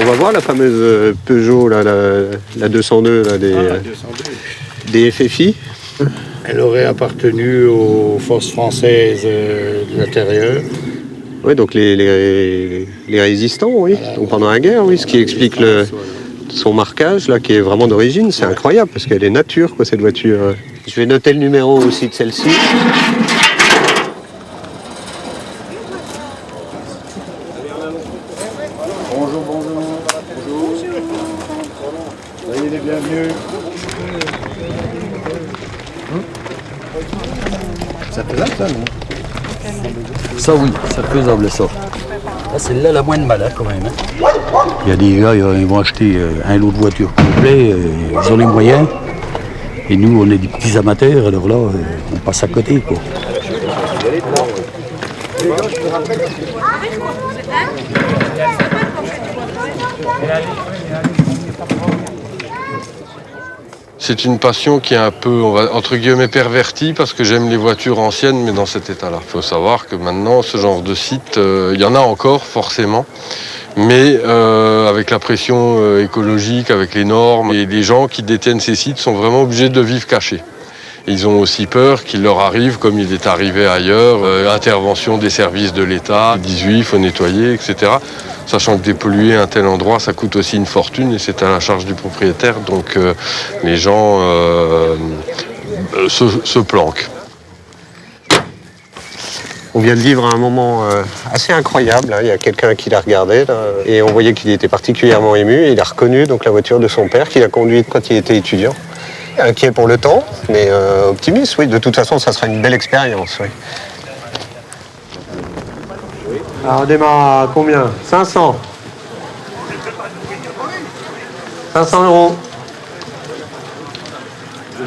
On va voir la fameuse Peugeot, là, la 202, là, des FFI. Elle aurait appartenu aux forces françaises de l'intérieur. Oui, donc les résistants, oui. Voilà. Donc pendant la guerre, oui, ce qui explique son marquage, là, qui est vraiment d'origine. C'est incroyable, parce qu'elle est nature, quoi, cette voiture. Je vais noter le numéro aussi de celle-ci. Soyez les bienvenus. Ça faisable, ça, non? Ça, oui, c'est faisable, ça. Ah, celle-là, la moins de mal, hein, quand même. Hein. Il y a des gars, ils vont acheter un lot de voitures complet, ils ont les moyens. Et nous, on est des petits amateurs, alors là, on passe à côté, quoi. C'est une passion qui est un peu, entre guillemets, pervertie parce que j'aime les voitures anciennes, mais dans cet état-là. Il faut savoir que maintenant, ce genre de site, il y en a encore, forcément, mais avec la pression écologique, avec les normes, et les gens qui détiennent ces sites sont vraiment obligés de vivre cachés. Ils ont aussi peur qu'il leur arrive, comme il est arrivé ailleurs, intervention des services de l'État, 18, il faut nettoyer, etc. Sachant que dépolluer un tel endroit, ça coûte aussi une fortune et c'est à la charge du propriétaire. Donc les gens se planquent. On vient de vivre un moment assez incroyable. Hein. Il y a quelqu'un qui l'a regardé là, et on voyait qu'il était particulièrement ému. Et il a reconnu donc, la voiture de son père qu'il a conduite quand il était étudiant. Inquiet pour le temps, mais optimiste, oui. De toute façon, ça sera une belle expérience, oui. Alors, on démarre à combien? 500. 500 €.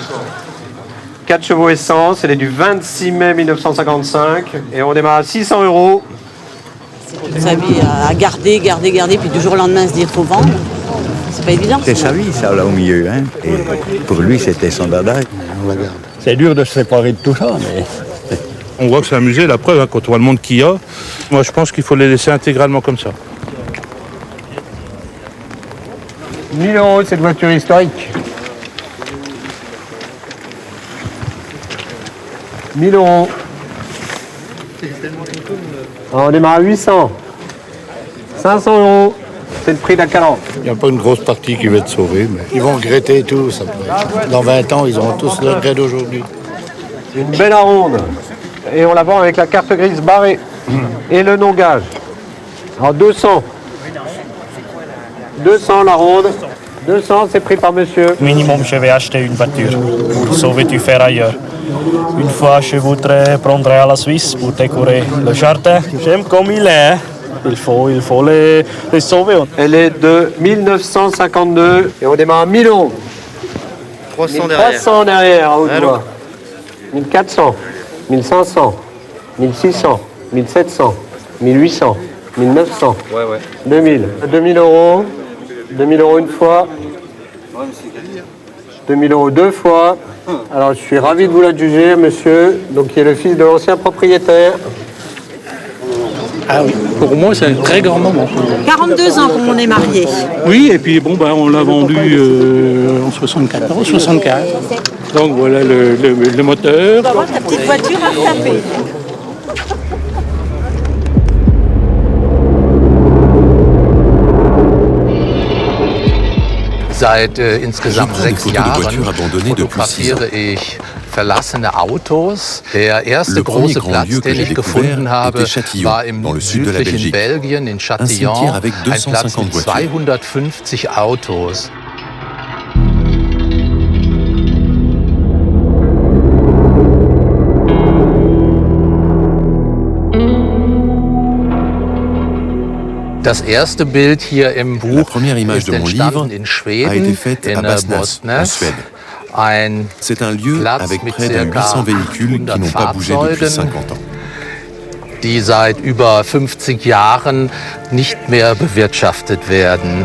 4 chevaux essence, elle est du 26 mai 1955. Et on démarre à 600 €. Toute sa vie à garder, puis du jour au lendemain se dire faut vendre. C'est pas évident. C'est sa vie, ça, là, au milieu. Hein. Et pour lui, c'était son dada. On la garde. C'est dur de se séparer de tout ça, mais... On voit que c'est un musée, la preuve, hein, quand on voit le monde qu'il y a. Moi, je pense qu'il faut les laisser intégralement comme ça. 1000 € cette voiture historique. 1000 €. Alors, on démarre à 800. 500 €. C'est le prix d'un calan. Il n'y a pas une grosse partie qui va être sauvée, mais ils vont regretter tout. Ça peut... Dans 20 ans, ils auront tous le regret d'aujourd'hui. Une belle ronde. Et on la vend avec la carte grise barrée. Et le non-gage. Alors 200. 200 la ronde. 200, c'est pris par monsieur. Minimum, je vais acheter une voiture pour sauver du ferrailleur. Une fois, je voudrais prendre à la Suisse pour décorer le jardin. J'aime comme il est. Il faut les sauver. Elle est de 1952 et on démarre à 1000 €. 300 1300 derrière, à haute voix. 1400, 1500, 1600, 1700, 1800, 1900, 2000. 2000 €. 2000 € une fois. 2000 € deux fois. Alors je suis ravi de vous l'adjuger, monsieur, donc qui est le fils de l'ancien propriétaire. Ah oui. pour moi, c'est un très grand moment. 42 ans qu'on est mariés. Oui, et puis bon, on l'a vendu en 74, 75. Donc voilà le moteur. On va voir ta petite voiture à retaper. Seit insgesamt 6 Jahren fotografiere ich verlassene Autos. Der erste große Platz, den ich gefunden habe, war im südlichen Belgien, in Châtillon, ein Platz mit 250 Autos. Das erste Bild hier im Buch ist entstanden in Schweden, in Båstad. Ein Platz mit ca. 100 Fahrzeugen, die seit über 50 Jahren nicht mehr bewirtschaftet werden.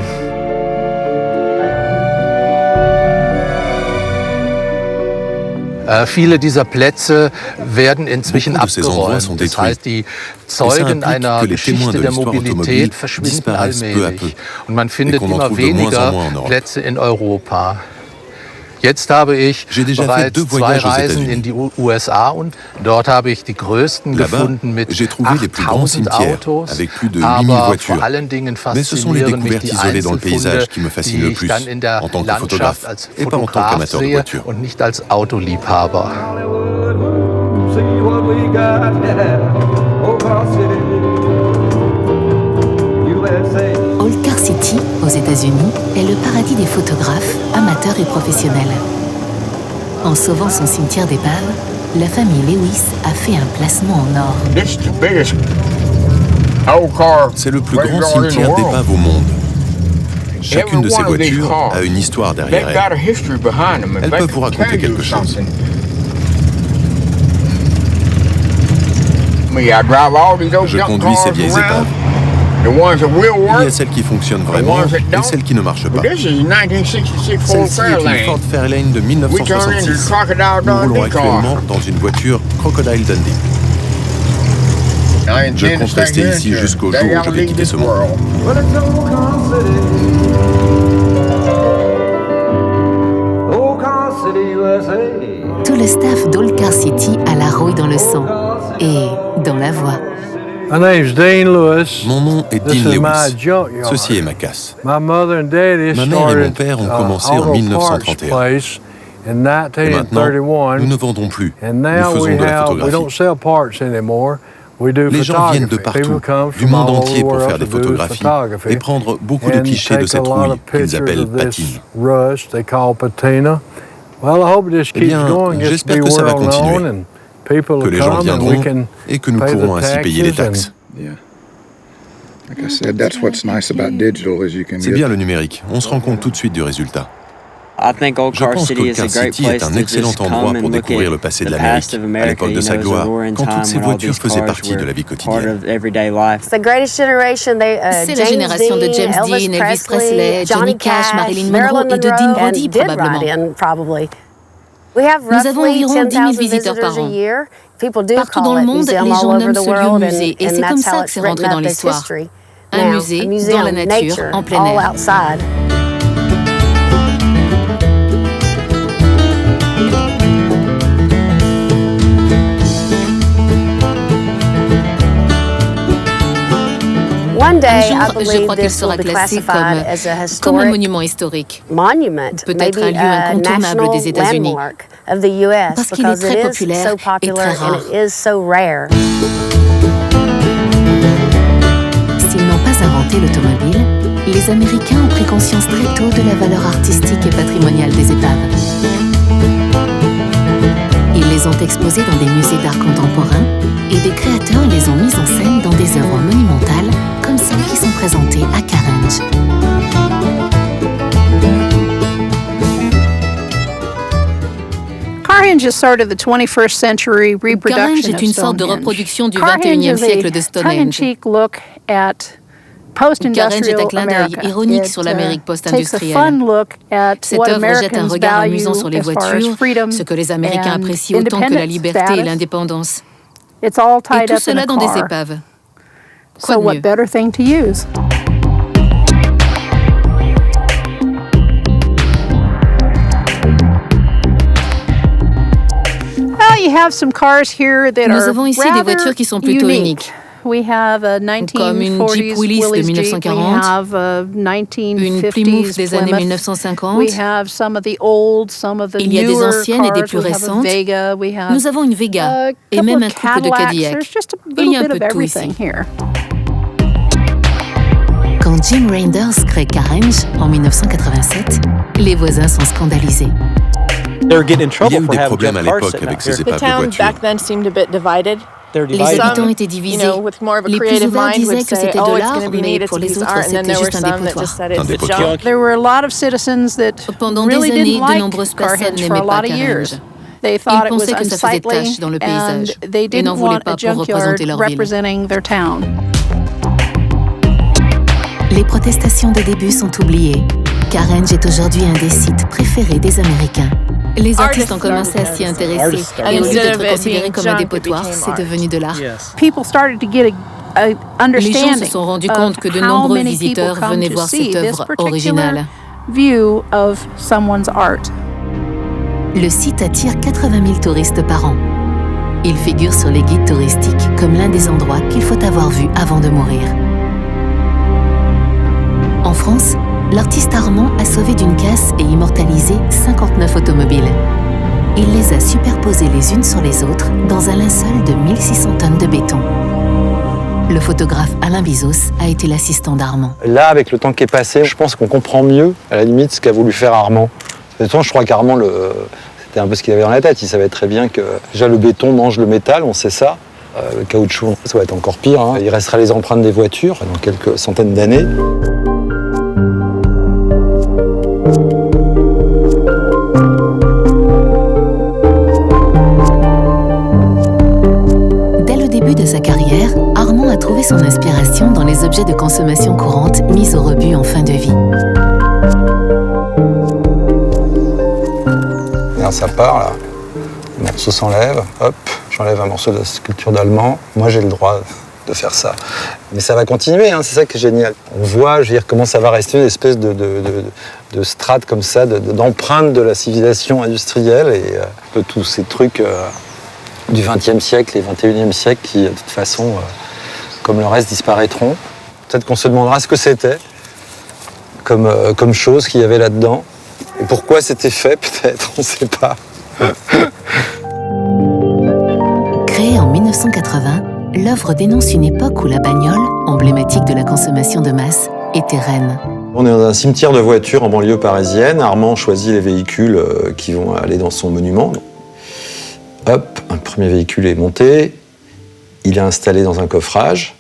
Viele dieser Plätze werden inzwischen abgeräumt. Das heißt, die Zeugen einer Geschichte der Mobilität verschwinden allmählich. Und man findet immer weniger Plätze in Europa. Jetzt habe ich bereits 2 Reisen in die USA und dort habe ich die größten gefunden mit 8000 Autos. Aber vor allen Dingen faszinieren mich die Einzelfunde, die ich dann in der Landschaft als Fotograf sehe und nicht als Autoliebhaber. Old Car City, aux États-Unis, est le paradis des photographes, amateurs et professionnels. En sauvant son cimetière d'épaves, la famille Lewis a fait un placement en or. C'est le plus grand cimetière d'épaves au monde. Chacune de ces voitures a une histoire derrière elle. Elles peuvent vous raconter quelque chose. Je conduis ces vieilles épaves. Il y a celles qui fonctionnent vraiment et celles qui ne marchent pas. Celle-ci est une Ford Fairlane de 1966. Nous roulons actuellement dans une voiture Crocodile Dundee. Je compte rester ici jusqu'au jour où je vais quitter ce monde. Tout le staff d'Old Car City a la rouille dans le sang et dans la voix. Mon nom est Dean Lewis. Ceci est ma casse. Ma mère et mon père ont commencé en 1931. Et maintenant, nous ne vendons plus. Nous faisons de la photographie. Les gens viennent de partout, du monde entier pour faire des photographies et prendre beaucoup de clichés de cette rouille qu'ils appellent patine. Eh bien, j'espère que ça va continuer. Que les gens viendront et que nous pourrons ainsi payer les taxes. C'est bien le numérique, on se rend compte tout de suite du résultat. Je pense qu'Old Car City est un excellent endroit pour découvrir le passé de l'Amérique, à l'époque de sa gloire, quand toutes ces voitures faisaient partie de la vie quotidienne. C'est la génération de James Dean, Elvis Presley, Johnny Cash, Marilyn Monroe et de Dean Brody probablement. Nous avons environ 10 000 visiteurs par an. Partout dans le monde, les gens nomment ce lieu musée et c'est comme ça que c'est rentré dans l'histoire. Un musée dans la nature, en plein air. Un jour, je crois qu'il sera classé comme un monument historique, peut-être un lieu incontournable des États-Unis, parce qu'il est très populaire et très rare. S'ils n'ont pas inventé l'automobile, les Américains ont pris conscience très tôt de la valeur artistique et patrimoniale des épaves. Ils les ont exposées dans des musées d'art contemporain et des créateurs les ont mises en scène dans des œuvres monumentales comme celles qui sont présentées à Carange. Carange est une sorte de reproduction du 21e siècle de Stonehenge. Carange est un clin d'œil ironique sur l'Amérique post-industrielle. Cette œuvre jette un regard amusant sur les voitures, ce que les Américains apprécient autant que la liberté et l'indépendance. Et tout cela dans des épaves. So what better thing to use? Nous avons ici des voitures qui sont plutôt uniques. Comme une Jeep Willys de 1940, une Plymouth des années 1950. Il y a des anciennes et des plus récentes. Nous avons une Vega et même un couple de Cadillac. Il y a un peu de tout ici. Quand Jim Reinders crée Carange en 1987, les voisins sont scandalisés. Il y a eu des problèmes à l'époque avec ces épaves de voitures. Les habitants étaient divisés. Les plus ouverts disaient que c'était de l'art, mais pour les autres, c'était juste un dépotoir. Pendant des années, de nombreuses personnes n'aimaient pas Carange. Ils pensaient que ça faisait tache dans le paysage et n'en voulaient pas pour représenter leur ville. Les protestations de début sont oubliées. Carange est aujourd'hui un des sites préférés des Américains. Les artistes ont commencé à s'y intéresser et au lieu d'être considérés comme un dépotoir, c'est devenu de l'art. Les gens se sont rendus compte que de nombreux visiteurs venaient voir cette œuvre originale. Le site attire 80 000 touristes par an. Il figure sur les guides touristiques comme l'un des endroits qu'il faut avoir vu avant de mourir. En France, l'artiste Armand a sauvé d'une casse et immortalisé 59 automobiles. Il les a superposées les unes sur les autres dans un linceul de 1600 tonnes de béton. Le photographe Alain Bizos a été l'assistant d'Armand. Là, avec le temps qui est passé, je pense qu'on comprend mieux, à la limite, ce qu'a voulu faire Armand. De toute façon, je crois qu'Armand, c'était un peu ce qu'il avait dans la tête. Il savait très bien que déjà le béton mange le métal, on sait ça. Le caoutchouc, ça va être encore pire. Hein. Il restera les empreintes des voitures dans quelques centaines d'années. Sa carrière, Armand a trouvé son inspiration dans les objets de consommation courante mis au rebut en fin de vie. Regarde, ça part là, le morceau s'enlève, hop, j'enlève un morceau de la sculpture d'Allemand. Moi j'ai le droit de faire ça. Mais ça va continuer, hein, c'est ça qui est génial. On voit, je veux dire, comment ça va rester une espèce de strate comme ça, d'empreinte de la civilisation industrielle et de tous ces trucs du XXe siècle et XXIe siècle qui, de toute façon, comme le reste, disparaîtront. Peut-être qu'on se demandera ce que c'était comme chose qu'il y avait là-dedans. Et pourquoi c'était fait, peut-être, on ne sait pas. Créée en 1980, l'œuvre dénonce une époque où la bagnole, emblématique de la consommation de masse, était reine. On est dans un cimetière de voitures en banlieue parisienne. Armand choisit les véhicules qui vont aller dans son monument. Hop, un premier véhicule est monté, il est installé dans un coffrage,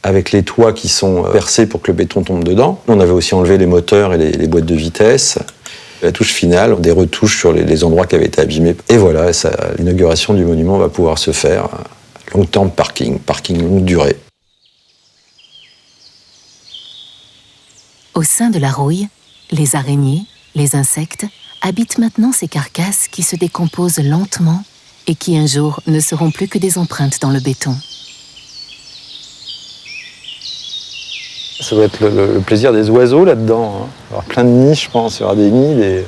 avec les toits qui sont percés pour que le béton tombe dedans. On avait aussi enlevé les moteurs et les boîtes de vitesse. La touche finale, des retouches sur les endroits qui avaient été abîmés. Et voilà, l'inauguration du monument va pouvoir se faire. Long term parking longue durée. Au sein de la rouille, les araignées, les insectes habitent maintenant ces carcasses qui se décomposent lentement et qui un jour ne seront plus que des empreintes dans le béton. Ça doit être le plaisir des oiseaux là-dedans. Hein. Il y aura plein de nids, je pense. Il y aura des nids et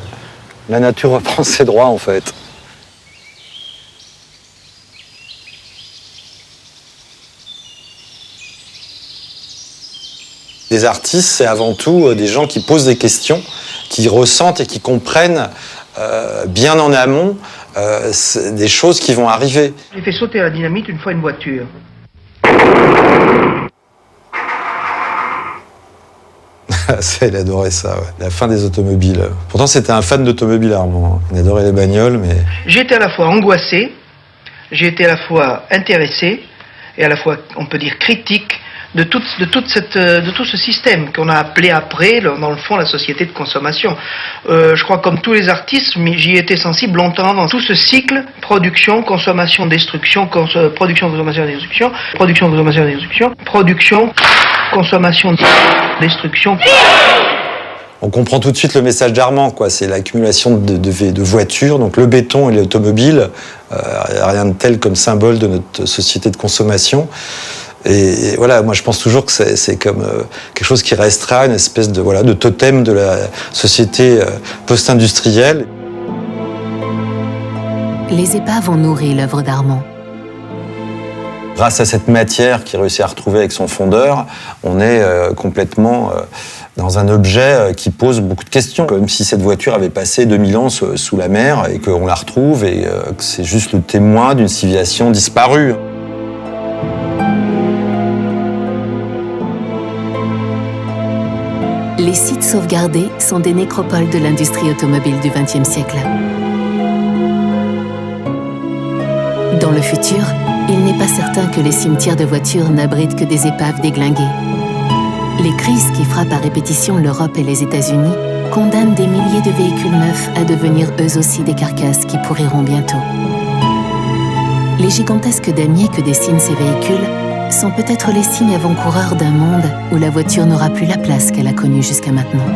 la nature reprend ses droits, en fait. Les artistes, c'est avant tout des gens qui posent des questions, qui ressentent et qui comprennent bien en amont des choses qui vont arriver. J'ai fait sauter à la dynamite une fois une voiture. Il adorait ça, ouais. La fin des automobiles. Pourtant, c'était un fan d'automobiles, Armand. Il adorait les bagnoles, mais... J'ai été à la fois angoissé, j'ai été à la fois intéressé, et à la fois, on peut dire, critique de tout ce système qu'on a appelé après, dans le fond, la société de consommation. Je crois comme tous les artistes, mais j'y étais sensible longtemps dans tout ce cycle production, consommation, destruction, production, consommation, destruction, production, consommation, destruction, production, consommation, destruction. On comprend tout de suite le message d'Armand, quoi. C'est l'accumulation de voitures, donc le béton et l'automobile, rien de tel comme symbole de notre société de consommation. Et voilà, moi je pense toujours que c'est comme quelque chose qui restera une espèce de totem de la société post-industrielle. Les épaves ont nourri l'œuvre d'Armand. Grâce à cette matière qu'il réussit à retrouver avec son fondeur, on est complètement dans un objet qui pose beaucoup de questions. Comme si cette voiture avait passé 2000 ans sous la mer et qu'on la retrouve et que c'est juste le témoin d'une civilisation disparue. Les sites sauvegardés sont des nécropoles de l'industrie automobile du XXe siècle. Dans le futur, il n'est pas certain que les cimetières de voitures n'abritent que des épaves déglinguées. Les crises qui frappent à répétition l'Europe et les États-Unis condamnent des milliers de véhicules neufs à devenir eux aussi des carcasses qui pourriront bientôt. Les gigantesques damiers que dessinent ces véhicules sont peut-être les signes avant-coureurs d'un monde où la voiture n'aura plus la place qu'elle a connue jusqu'à maintenant.